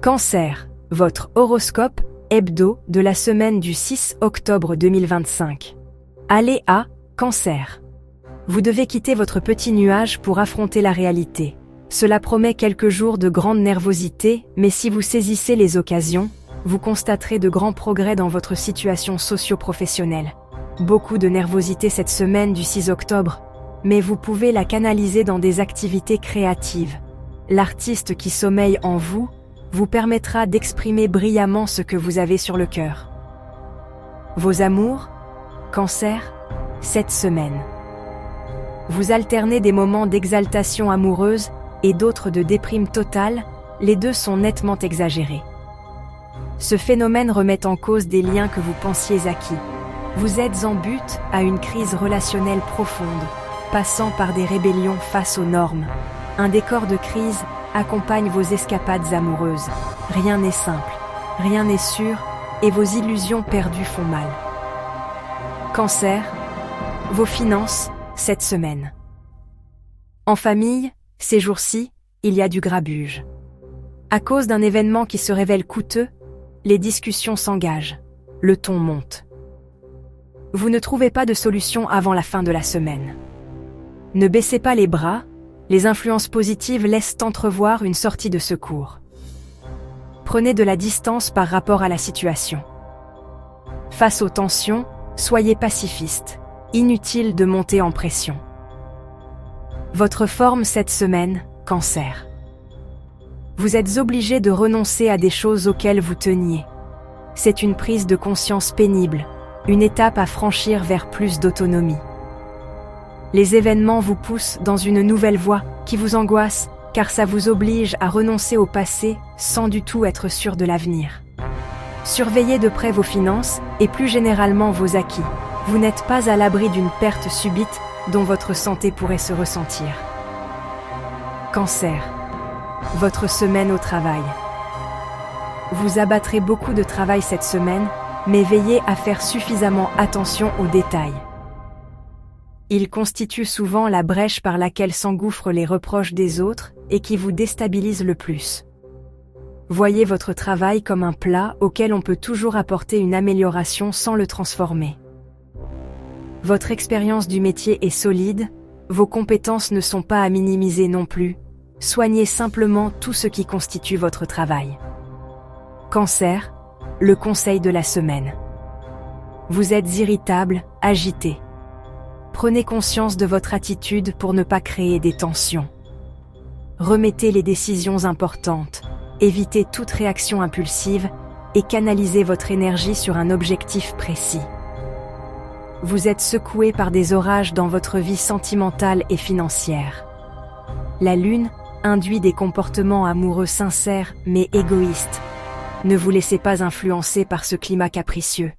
Cancer, votre horoscope hebdo de la semaine du 6 octobre 2025. Allez à Cancer. Vous devez quitter votre petit nuage pour affronter la réalité. Cela promet quelques jours de grande nervosité, mais si vous saisissez les occasions, vous constaterez de grands progrès dans votre situation socio-professionnelle. Beaucoup de nervosité cette semaine du 6 octobre, mais vous pouvez la canaliser dans des activités créatives. L'artiste qui sommeille en vous permettra d'exprimer brillamment ce que vous avez sur le cœur. Vos amours, Cancer, cette semaine. Vous alternez des moments d'exaltation amoureuse et d'autres de déprime totale, les deux sont nettement exagérés. Ce phénomène remet en cause des liens que vous pensiez acquis. Vous êtes en butte à une crise relationnelle profonde, passant par des rébellions face aux normes. Un décor de crise accompagne vos escapades amoureuses. Rien n'est simple, rien n'est sûr, et vos illusions perdues font mal. Cancer, vos finances, cette semaine. En famille, ces jours-ci, il y a du grabuge. À cause d'un événement qui se révèle coûteux, les discussions s'engagent, le ton monte. Vous ne trouvez pas de solution avant la fin de la semaine. Ne baissez pas les bras, les influences positives laissent entrevoir une sortie de secours. Prenez de la distance par rapport à la situation. Face aux tensions, soyez pacifiste, inutile de monter en pression. Votre forme cette semaine, Cancer. Vous êtes obligé de renoncer à des choses auxquelles vous teniez. C'est une prise de conscience pénible, une étape à franchir vers plus d'autonomie. Les événements vous poussent dans une nouvelle voie qui vous angoisse, car ça vous oblige à renoncer au passé sans du tout être sûr de l'avenir. Surveillez de près vos finances et plus généralement vos acquis. Vous n'êtes pas à l'abri d'une perte subite dont votre santé pourrait se ressentir. Cancer, votre semaine au travail. Vous abattrez beaucoup de travail cette semaine, mais veillez à faire suffisamment attention aux détails. Il constitue souvent la brèche par laquelle s'engouffrent les reproches des autres et qui vous déstabilise le plus. Voyez votre travail comme un plat auquel on peut toujours apporter une amélioration sans le transformer. Votre expérience du métier est solide, vos compétences ne sont pas à minimiser non plus. Soignez simplement tout ce qui constitue votre travail. Cancer, le conseil de la semaine. Vous êtes irritable, agité. Prenez conscience de votre attitude pour ne pas créer des tensions. Remettez les décisions importantes, évitez toute réaction impulsive et canalisez votre énergie sur un objectif précis. Vous êtes secoué par des orages dans votre vie sentimentale et financière. La lune induit des comportements amoureux sincères mais égoïstes. Ne vous laissez pas influencer par ce climat capricieux.